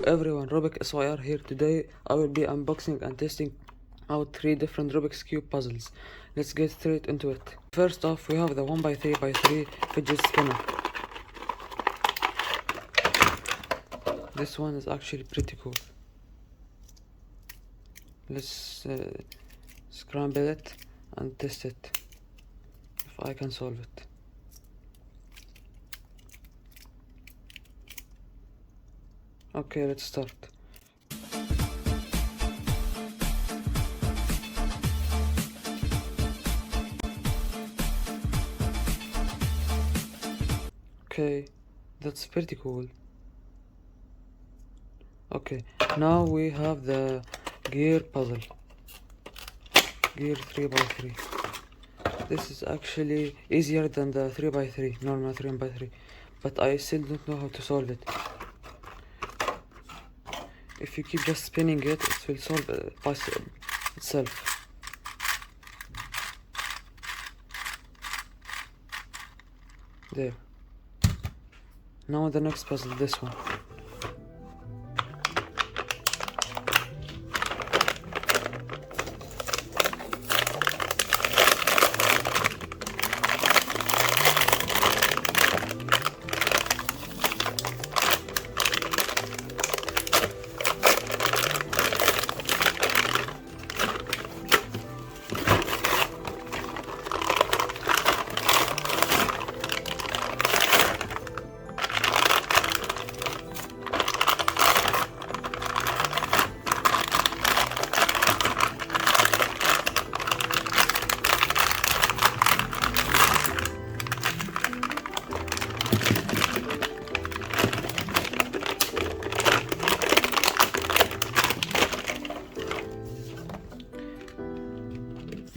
everyone, Rubik SYR here. Today I will be unboxing and testing out 3 different Rubik's Cube puzzles. Let's get straight into it. First off, we have the 1x3x3 fidget spinner. This one is actually pretty cool. Let's scramble it and test it, if I can solve it. Okay, let's start. Okay, that's pretty cool. Okay, now we have the gear puzzle. Gear 3x3. This is actually easier than the 3x3, normal 3x3, but I still don't know how to solve it. If you keep just spinning it, it will solve itself. There. Now the next puzzle, this one.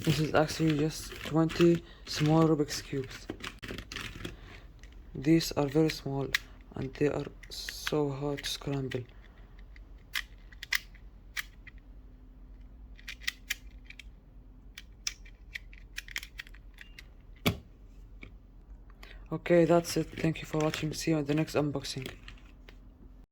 This is actually just 20 small Rubik's cubes. These are very small and they are so hard to scramble. Okay, that's it. Thank you for watching. See you in the next unboxing.